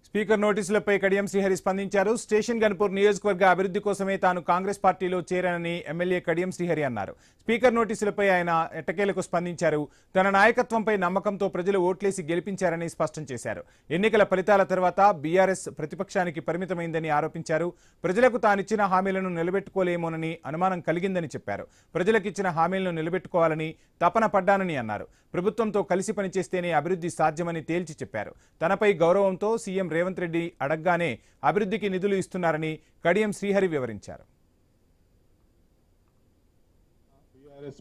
Speaker నోటీసులపై Kadiyam Srihari స్పందించారు. Station Ghanpur నియోజకవర్గ అభివృద్ధి కోసమే తాను కాంగ్రెస్ పార్టీలో చేరానని ఎమ్మెల్యే కడియం శ్రీహరి అన్నారు. స్పీకర్ నోటీసులపై ఆయన ఎట్టకేలకు స్పందించారు. తన నాయకత్వంపై నమ్మకంతో ప్రజలు ఓట్లేసి గెలిపించారని స్పష్టం చేశారు. ఎన్నికల ఫలితాల తర్వాత బీఆర్ఎస్ ప్రతిపక్షానికి పరిమితమైందని ఆరోపించారు. ప్రజలకు తానిచ్చిన హామీలను నిలబెట్టుకోలేమోనని అనుమానం కలిగిందని చెప్పారు. ప్రజలకిచ్చిన హామీలను నిలబెట్టుకోవాలని తపన పడ్డానని అన్నారు. ప్రభుత్వంతో కలిసి పనిచేస్తేనే అభివృద్ధి సాధ్యమని తేల్చి చెప్పారు. తనపై గౌరవంతో సీఎం రేవంత్ రెడ్డి అడగ్గానే అభివృద్ధికి నిధులు ఇస్తున్నారని కడియం శ్రీహరి వివరించారు.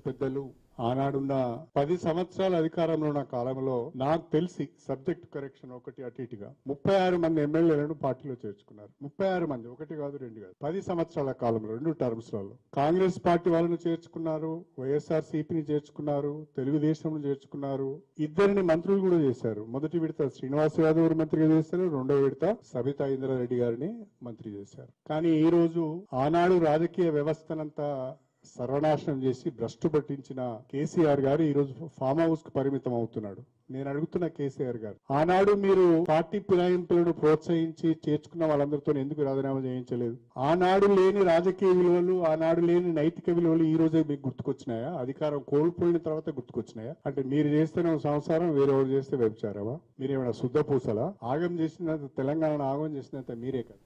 పెద్దలు ఆనాడున్న 10 సంవత్సరాల అధికారంలో ఉన్న కాలంలో నాకు తెలిసి సబ్జెక్ట్ కరెక్షన్ ఒకటి అటు ఇటుగా 36 మంది ఎమ్మెల్యేలను పార్టీలో చేర్చుకున్నారు. 36 మంది, ఒకటి కాదు రెండు కాదు. 10 సంవత్సరాల కాలంలో 2 టర్మ్స్లలో కాంగ్రెస్ పార్టీ వాళ్ళను చేర్చుకున్నారు, వైఎస్ఆర్సీపీని చేర్చుకున్నారు, తెలుగుదేశం చేర్చుకున్నారు. 2 మంత్రులు కూడా చేశారు. మొదటి విడత శ్రీనివాస్ యాదవ్ మంత్రిగా చేశారు, రెండో విడత సబితా ఇంద్రారెడ్డి గారిని మంత్రి చేశారు. కానీ ఈ రోజు ఆనాడు రాజకీయ వ్యవస్థనంతా సర్వనాశనం చేసి భ్రష్టు పట్టించిన కేసీఆర్ గారు ఈ రోజు ఫామ్ హౌస్ కు పరిమితం అవుతున్నాడు. నేను అడుగుతున్న కేసీఆర్ గారు, ఆనాడు మీరు పార్టీ ఫిరాయింపులను ప్రోత్సహించి చేర్చుకున్న వాళ్ళందరితో ఎందుకు రాజీనామా చేయించలేదు? ఆనాడు లేని రాజకీయ విలువలు, ఆనాడు లేని నైతిక విలువలు ఈ రోజే మీకు గుర్తుకొచ్చినాయా? అధికారం కోల్పోయిన తర్వాత గుర్తుకొచ్చినాయా? అంటే మీరు చేస్తేనే సంసారం, వేరేవాడు చేస్తే వ్యభిచారమా? మీరేమైనా శుద్ధ పూసలా? ఆగం చేసిన తెలంగాణను ఆగం చేసినంత మీరే కదా.